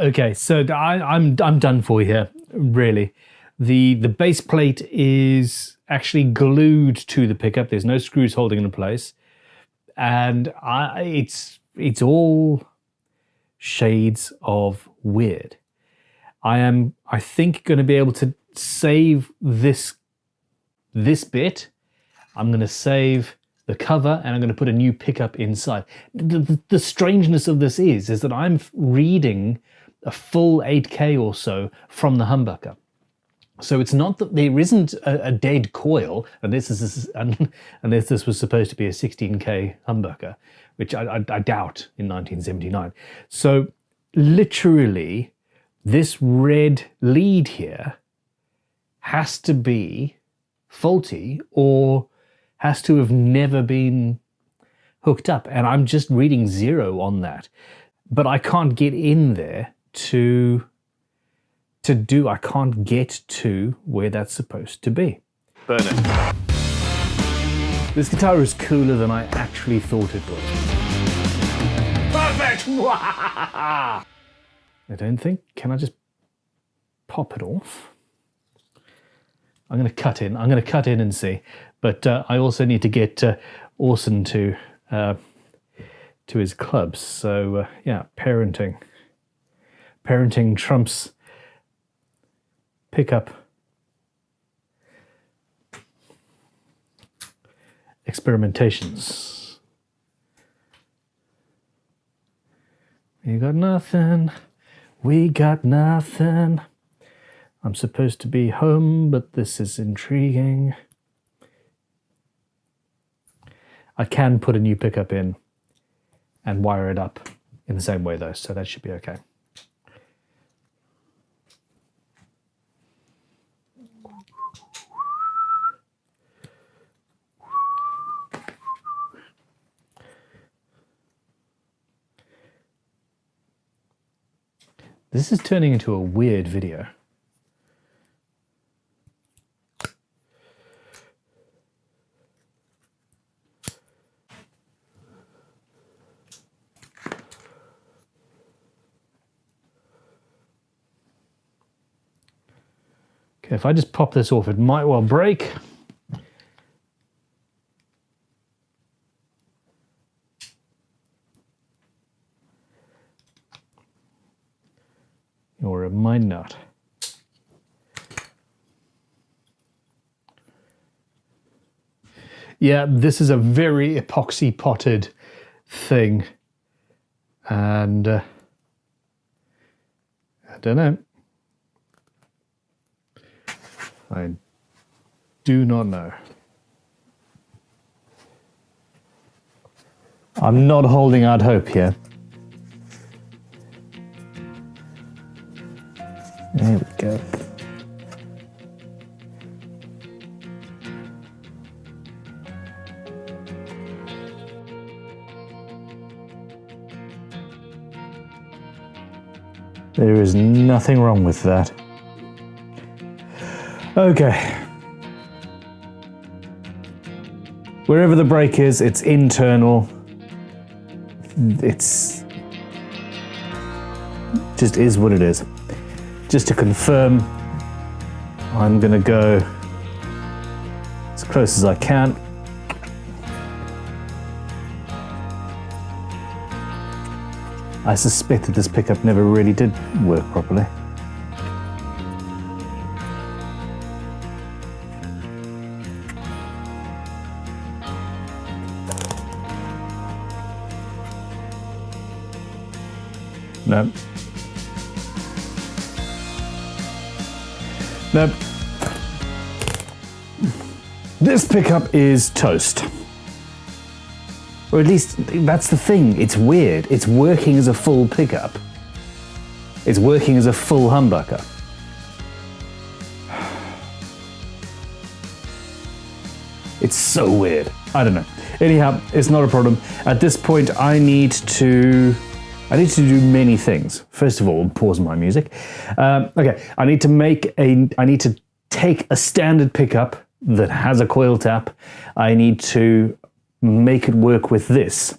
Okay, so I'm done for here, really. The base plate is actually glued to the pickup. There's no screws holding it in place. And it's all shades of weird. I think, going to be able to save this bit. I'm going to save the cover and I'm going to put a new pickup inside. The strangeness of this is that I'm reading a full 8K or so from the humbucker. So it's not that there isn't a dead coil, unless this was supposed to be a 16K humbucker, which I doubt in 1979. So literally, this red lead here has to be faulty or has to have never been hooked up. And I'm just reading 0 on that. But I can't get in there I can't get to where that's supposed to be. Burn it. This guitar is cooler than I actually thought it was. Perfect! I don't think, can I just pop it off? I'm going to cut in and see. But I also need to get Orson to his clubs. So yeah, parenting trumps pickup experimentations. You got nothing. We got nothing. I'm supposed to be home, but this is intriguing. I can put a new pickup in and wire it up in the same way though, so that should be okay. This is turning into a weird video. Okay, if I just pop this off, it might well break. Or it might not. Yeah, this is a very epoxy potted thing. And I don't know. I do not know. I'm not holding out hope here. There we go. There is nothing wrong with that. Okay. Wherever the break is, it's internal. It's just is what it is. Just to confirm, I'm gonna go as close as I can. I suspect that this pickup never really did work properly. No. Nope. This pickup is toast. Or at least that's the thing, it's weird. It's working as a full pickup. It's working as a full humbucker. It's so weird. I don't know. Anyhow, it's not a problem. At this point, I need to do many things. First of all, pause my music. Okay, I need to take a standard pickup that has a coil tap. I need to make it work with this.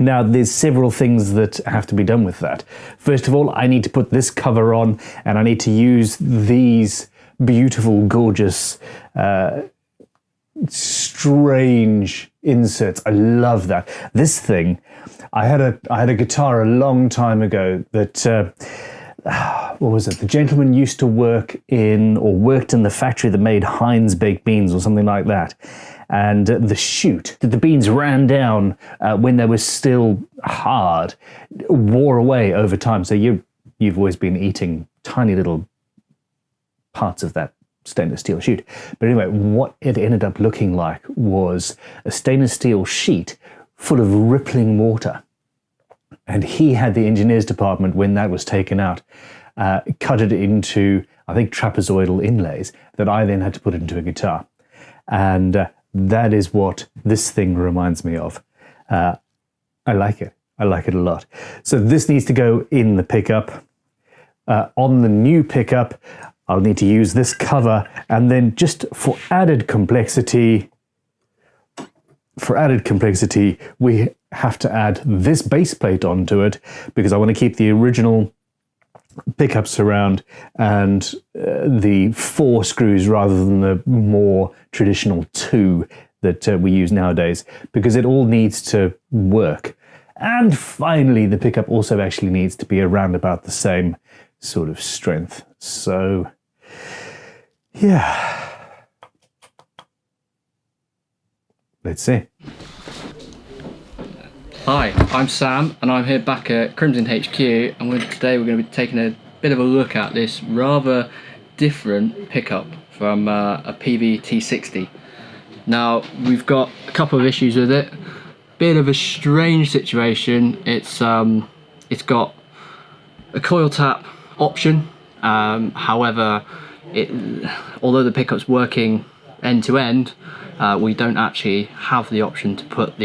Now, there's several things that have to be done with that. First of all, I need to put this cover on, and I need to use these beautiful, gorgeous, strange inserts. I love that. This thing, I had a guitar a long time ago that, what was it? The gentleman used to worked in the factory that made Heinz baked beans or something like that. And the chute that the beans ran down when they were still hard wore away over time. So you've always been eating tiny little parts of that stainless steel sheet. But anyway, what it ended up looking like was a stainless steel sheet full of rippling water. And he had the engineers department, when that was taken out, cut it into, I think, trapezoidal inlays that I then had to put into a guitar. And that is what this thing reminds me of. I like it. I like it a lot. So this needs to go in the pickup. On the new pickup, I'll need to use this cover, and then just for added complexity, we have to add this base plate onto it, because I want to keep the original pickup surround and the 4 screws rather than the more traditional 2 that we use nowadays, because it all needs to work. And finally, the pickup also actually needs to be around about the same sort of strength. So, yeah. Let's see. Hi, I'm Sam, and I'm here back at Crimson HQ, and today we're going to be taking a bit of a look at this rather different pickup from a Peavey T-60. Now, we've got a couple of issues with it. Bit of a strange situation. It's got a coil tap option. However, although the pickup's working end to end, we don't actually have the option to put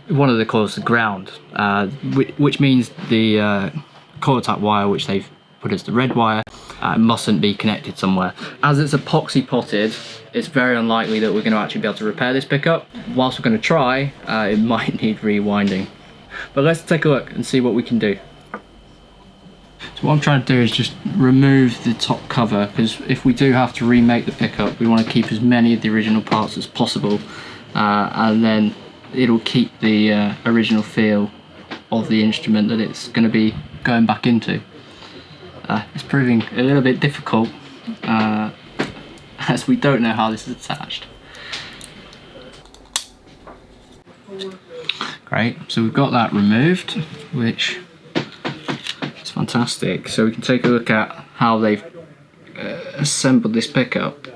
one of the coils to ground, which means the coil tap wire, which they've put as the red wire, mustn't be connected somewhere. As it's epoxy potted, it's very unlikely that we're going to actually be able to repair this pickup. Whilst we're going to try, it might need rewinding. But let's take a look and see what we can do. So what I'm trying to do is just remove the top cover, because if we do have to remake the pickup, we want to keep as many of the original parts as possible, and then it'll keep the original feel of the instrument that it's going to be going back into. It's proving a little bit difficult, as we don't know how this is attached. Great, so we've got that removed, which is fantastic. So we can take a look at how they've assembled this pickup.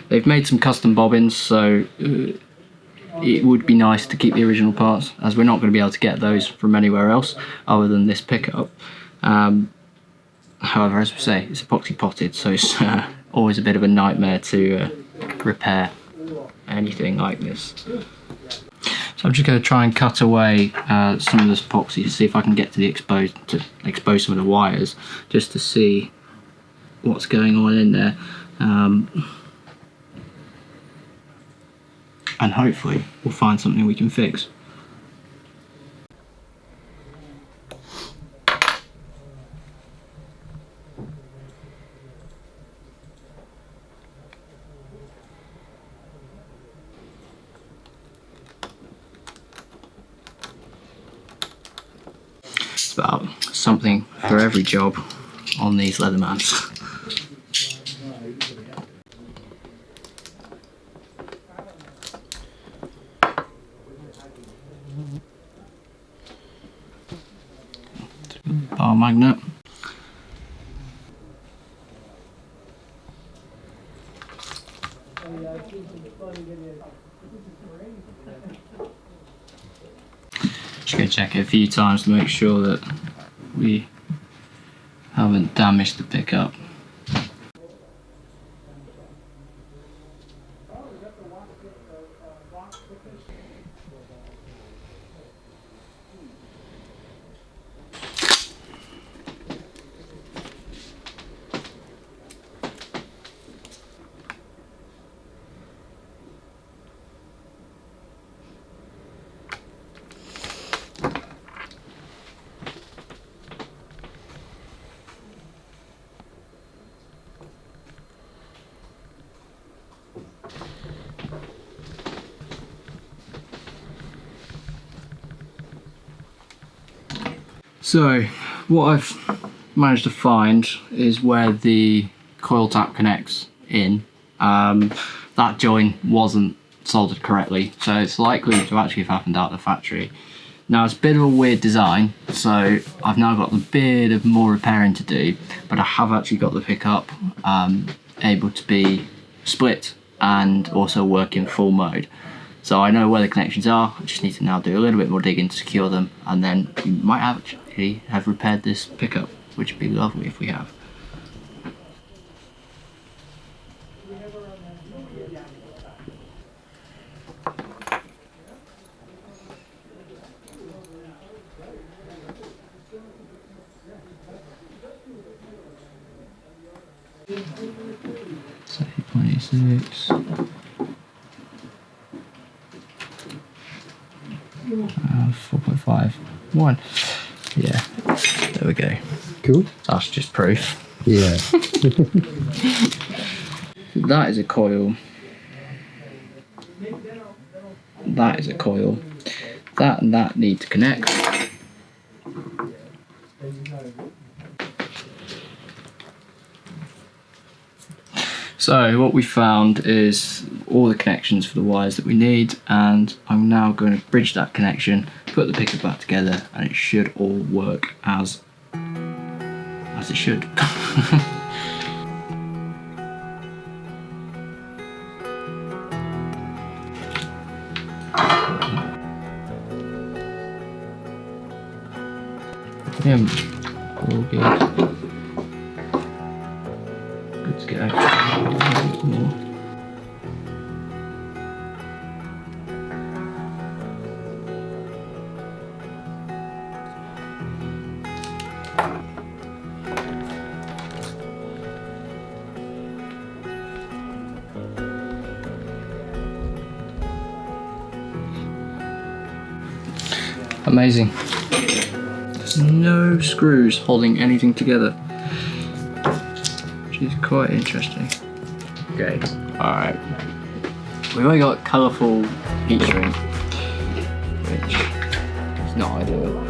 They've made some custom bobbins, so it would be nice to keep the original parts, as we're not going to be able to get those from anywhere else other than this pickup. However, as we say, it's epoxy potted, so it's always a bit of a nightmare to repair anything like this. So I'm just going to try and cut away some of this epoxy to see if I can get to expose some of the wires, just to see what's going on in there. And hopefully we'll find something we can fix. It's about something for every job on these Leathermans. Bar magnet. Just going to check it a few times to make sure that we haven't damaged the pickup. So what I've managed to find is where the coil tap connects in. That joint wasn't soldered correctly, so it's likely to actually have happened out of the factory. Now it's a bit of a weird design, so I've now got a bit of more repairing to do, but I have actually got the pickup able to be split and also work in full mode. So I know where the connections are. I just need to now do a little bit more digging to secure them, and then we might actually have repaired this pickup, which would be lovely if we have. So 26. 4.5. 1. Yeah, there we go. Cool. That's just proof. Yeah. That is a coil. That is a coil. That and that need to connect. So what we found is all the connections for the wires that we need, and I'm now going to bridge that connection, put the pickup back together, and it should all work as it should. All good. Good to go. A little bit more. Amazing. There's no screws holding anything together, which is quite interesting. Okay, alright. We've only got colourful heat shrink, which is not ideal.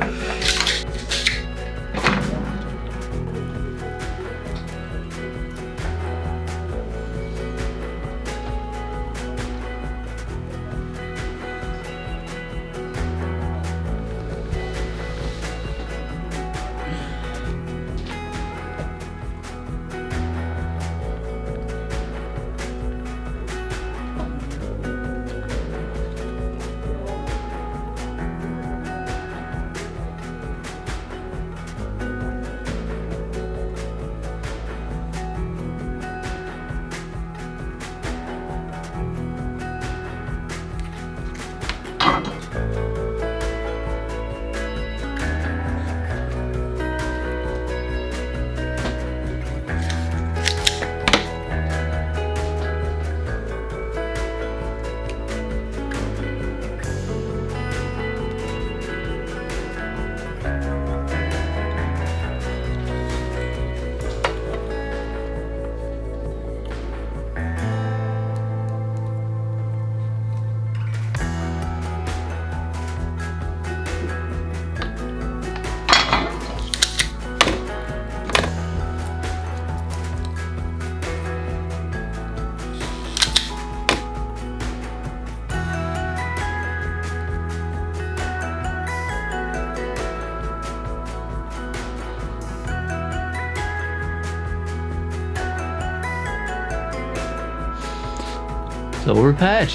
It's all repaired.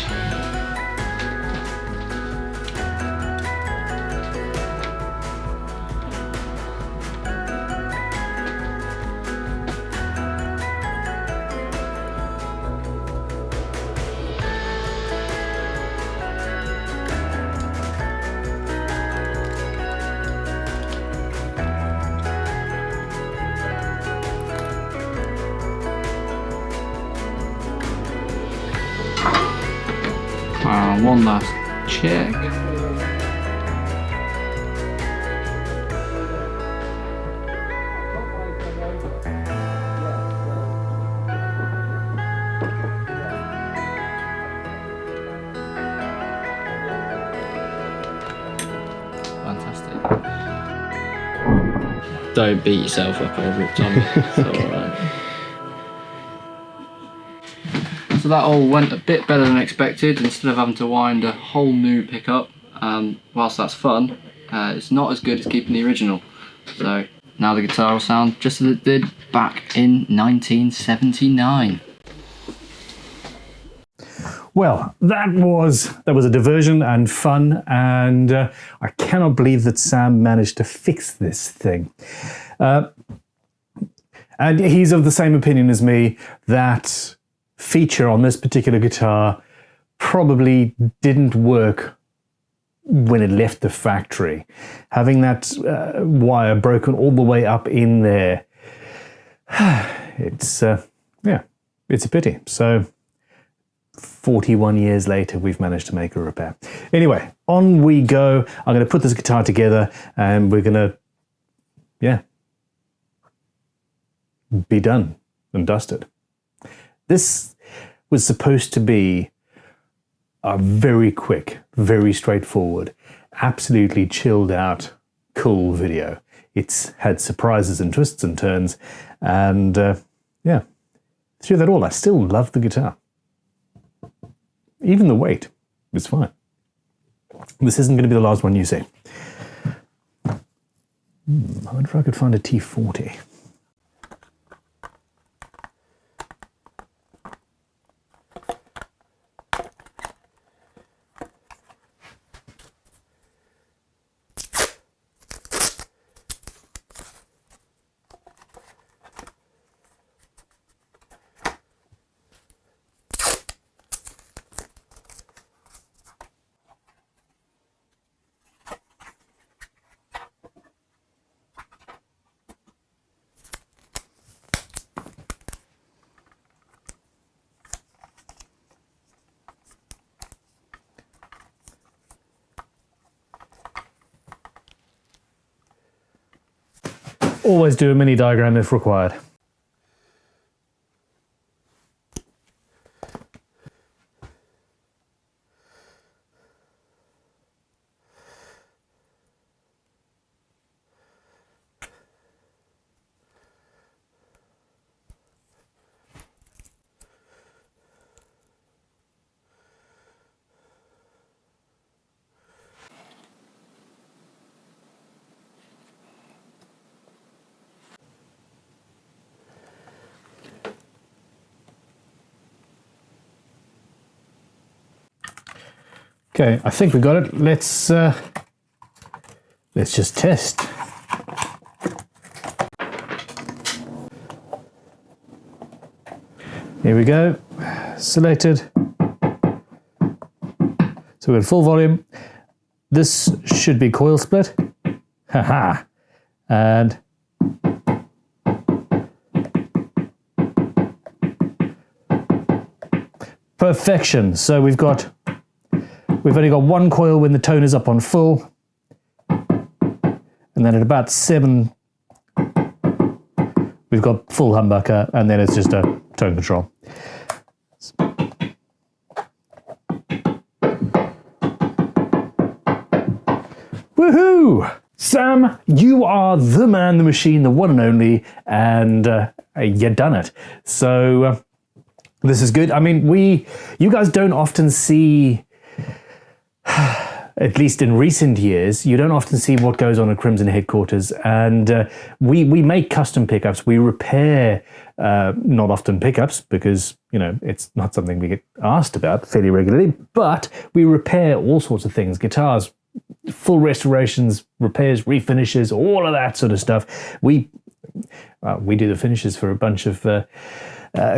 One last check. Fantastic. Don't beat yourself up over it, Tommy. It's alright. So that all went a bit better than expected. Instead of having to wind a whole new pickup, whilst that's fun, it's not as good as keeping the original. So now the guitar will sound just as it did back in 1979. Well, that was a diversion and fun, and I cannot believe that Sam managed to fix this thing. And he's of the same opinion as me that feature on this particular guitar probably didn't work when it left the factory. Having that wire broken all the way up in there, it's yeah, it's a pity. So 41 years later, we've managed to make a repair. Anyway, on we go. I'm going to put this guitar together and we're going to, yeah, be done and dusted. This was supposed to be a very quick, very straightforward, absolutely chilled out, cool video. It's had surprises and twists and turns, and yeah, through that all, I still love the guitar. Even the weight was fine. This isn't going to be the last one you see. I wonder if I could find a T-40. Always do a mini diagram if required. Okay, I think we got it. Let's just test. Here we go. Selected. So we've got full volume. This should be coil split. Haha. And perfection. So we've only got one coil when the tone is up on full, and then at about 7 we've got full humbucker, and then it's just a tone control. Woohoo! Sam, you are the man, the machine, the one and only, and you done it. So this is good. I mean, you guys don't often see, at least in recent years, you don't often see what goes on at Crimson headquarters, and we make custom pickups. We repair, not often pickups, because, you know, it's not something we get asked about fairly regularly, but we repair all sorts of things, guitars, full restorations, repairs, refinishes, all of that sort of stuff. We do the finishes for a bunch of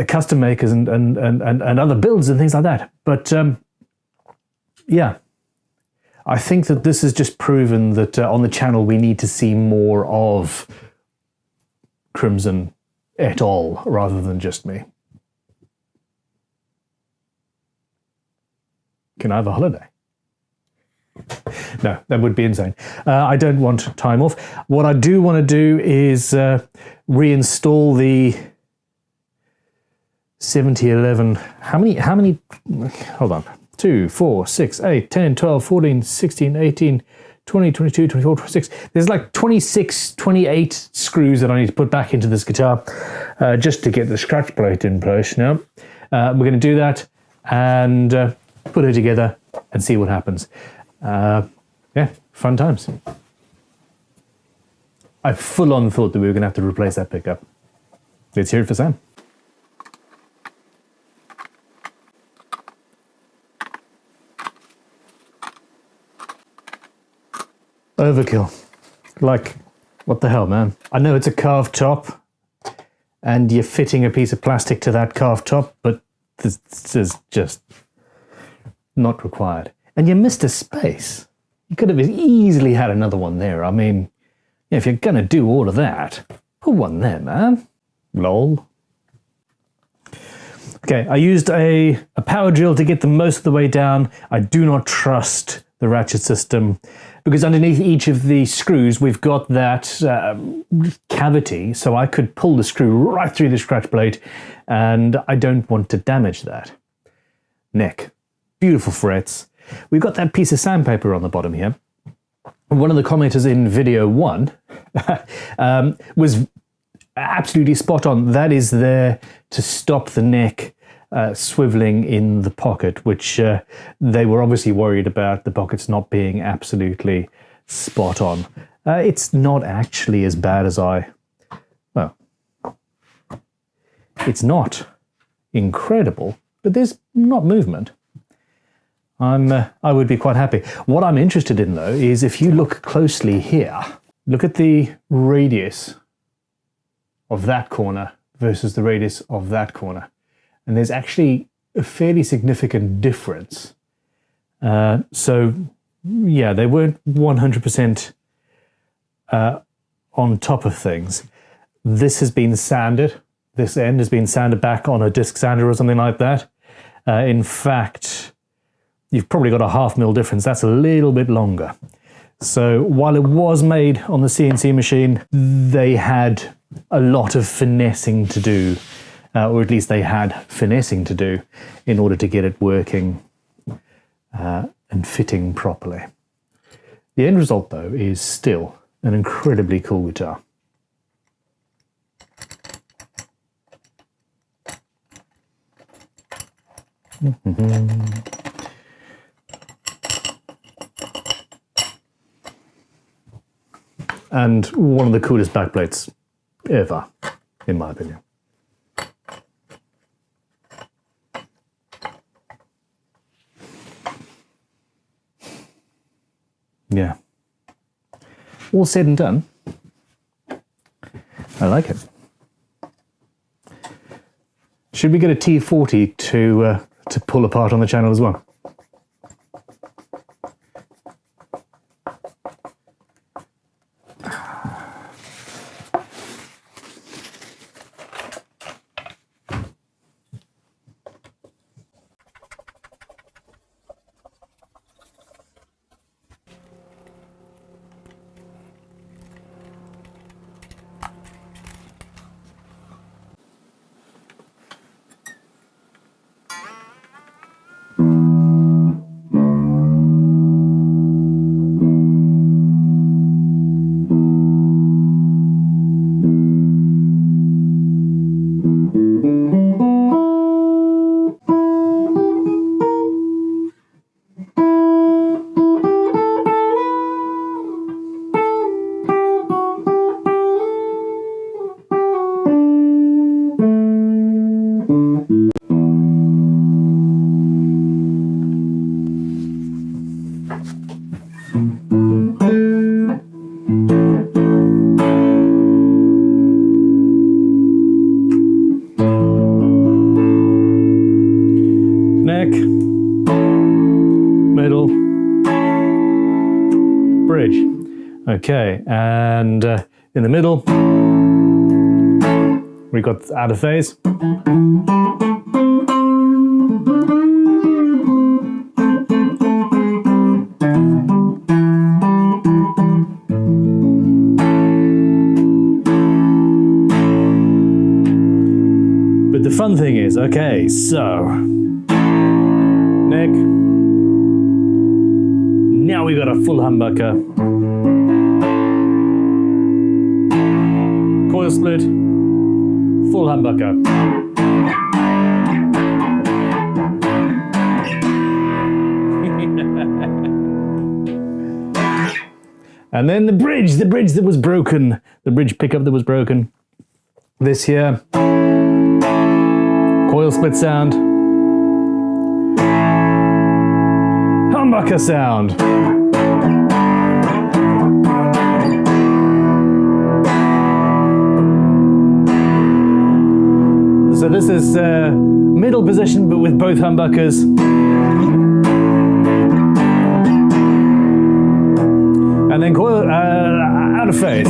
custom makers and other builds and things like that. But yeah, I think that this has just proven that on the channel we need to see more of Crimson et al. Rather than just me. Can I have a holiday? No, that would be insane. I don't want time off. What I do want to do is reinstall the 7011. How many? Hold on. 2, 4, 6, 8, 10, 12, 14, 16, 18, 20, 22, 24, 26. There's like 26, 28 screws that I need to put back into this guitar just to get the scratch plate in place now. We're going to do that and put it together and see what happens. Yeah, fun times. I full on thought that we were going to have to replace that pickup. Let's hear it for Sam. Overkill. Like, what the hell, man? I know it's a carved top and you're fitting a piece of plastic to that carved top, but this is just not required. And you missed a space. You could have easily had another one there. I mean, if you're gonna do all of that, put one there, man. Lol. Okay, I used a power drill to get them most of the way down. I do not trust the ratchet system because underneath each of the screws we've got that cavity, so I could pull the screw right through the scratch plate, and I don't want to damage that. Neck, beautiful frets. We've got that piece of sandpaper on the bottom here. One of the commenters in video 1 was absolutely spot on. That is there to stop the neck swiveling in the pocket, which they were obviously worried about the pockets not being absolutely spot on. It's not actually as bad as well, it's not incredible, but there's not movement. I would be quite happy. What I'm interested in though is if you look closely here, look at the radius of that corner versus the radius of that corner. And there's actually a fairly significant difference. So yeah, they weren't 100% on top of things. This has been sanded. This end has been sanded back on a disc sander or something like that. In fact, you've probably got a 1/2 mil difference. That's a little bit longer. So while it was made on the CNC machine, they had a lot of finessing to do, or at least they had finessing to do in order to get it working and fitting properly. The end result, though, is still an incredibly cool guitar. And one of the coolest backplates ever, in my opinion. Yeah. All said and done, I like it. Should we get a T-40 to pull apart on the channel as well? Okay, and in the middle, we got out of phase. But the fun thing is, okay, so neck. Now now we got a full humbucker. Coil split, full humbucker. And then the bridge that was broken, the bridge pickup that was broken. This here, coil split sound, humbucker sound. So this is middle position, but with both humbuckers. And then coil out of phase.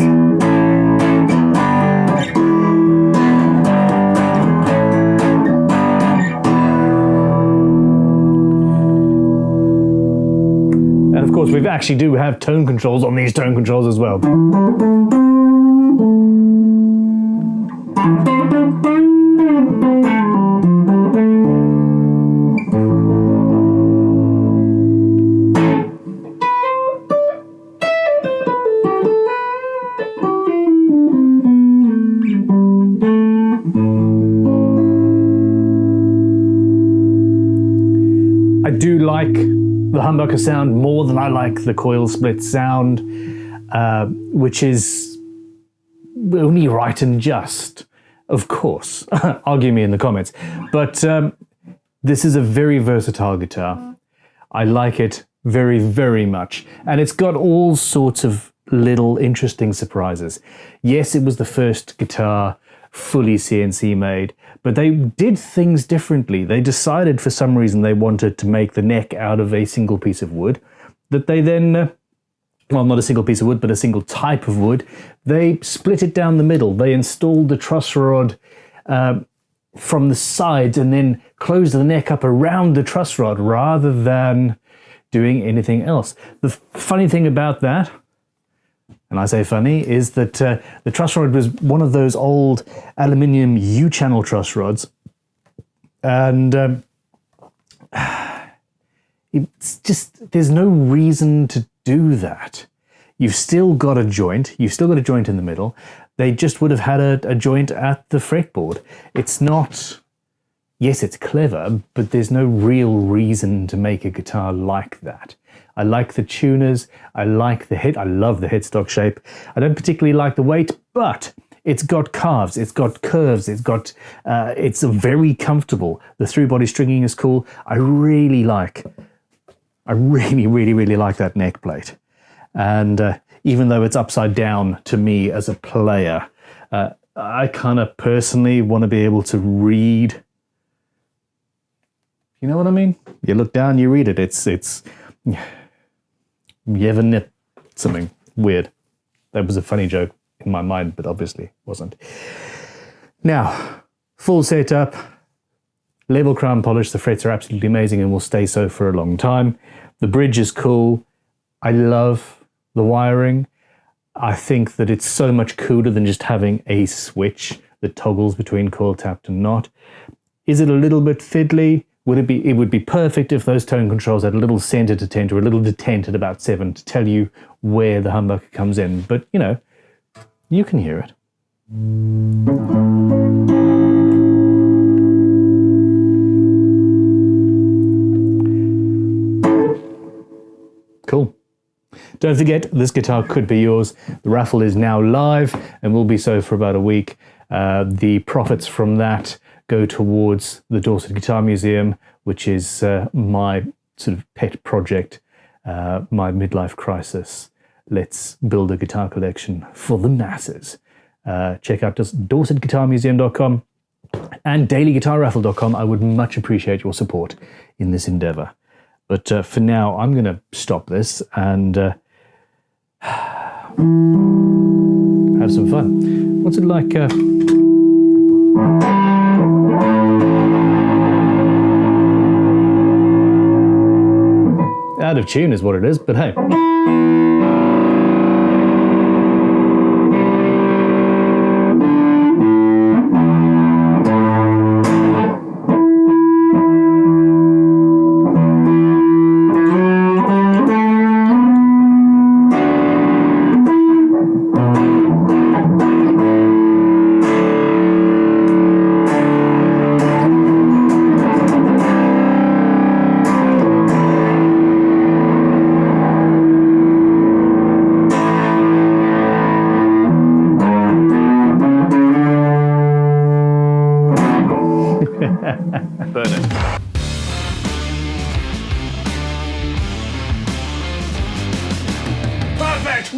And of course, we actually do have tone controls on these tone controls as well. I do like the humbucker sound more than I like the coil split sound, which is only right and just, of course. Argue me in the comments. But this is a very versatile guitar. I like it very, very much. And it's got all sorts of little interesting surprises. Yes, it was the first guitar fully CNC made, but they did things differently. They decided for some reason they wanted to make the neck out of a single piece of wood that they then, well, not a single piece of wood, but a single type of wood. They split it down the middle. They installed the truss rod from the sides and then closed the neck up around the truss rod rather than doing anything else. The funny thing about that, and I say funny, is that the truss rod was one of those old aluminium U-channel truss rods. And it's just, there's no reason to do that. You've still got a joint. You've still got a joint in the middle. They just would have had a joint at the fretboard. It's not, yes, it's clever, but there's no real reason to make a guitar like that. I like the tuners, I like the hit, I love the headstock shape. I don't particularly like the weight, but it's got carves, it's got curves, it's very comfortable. The through-body stringing is cool. I really, really like that neck plate. And even though it's upside down to me as a player, I kind of personally want to be able to read. You know what I mean? You look down, you read it. It's you ever knit something weird? That was a funny joke in my mind, but obviously wasn't. Now, full setup, label crown polish. The frets are absolutely amazing and will stay so for a long time. The bridge is cool. I love the wiring. I think that it's so much cooler than just having a switch that toggles between coil tapped and not. Is it a little bit fiddly? It would be perfect if those tone controls had a little center detent or a little detent at about 7 to tell you where the humbucker comes in. But, you know, you can hear it. Cool. Don't forget, this guitar could be yours. The raffle is now live and will be so for about a week. The profits from that go towards the Dorset Guitar Museum, which is my sort of pet project, my midlife crisis. Let's build a guitar collection for the masses. Check out dorsetguitarmuseum.com and dailyguitarraffle.com. I would much appreciate your support in this endeavor. But for now, I'm going to stop this and have some fun. What's it like? Out of tune is what it is, but hey. Burn it. Perfect!